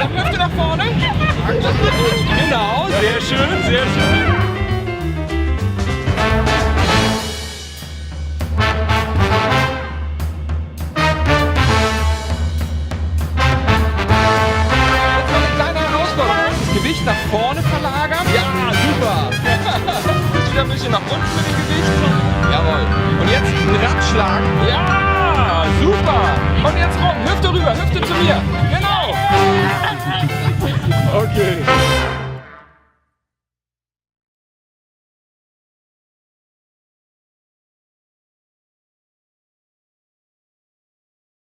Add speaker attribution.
Speaker 1: Hüfte nach vorne. Genau, sehr schön, sehr schön. Gewicht nach vorne verlagern. Ja, super. Jetzt wieder ein bisschen nach unten mit dem Gewicht. Jawohl. Und jetzt einen Radschlag. Ja, super. Und jetzt rum. Hüfte rüber, Hüfte zu mir. Genau. Okay.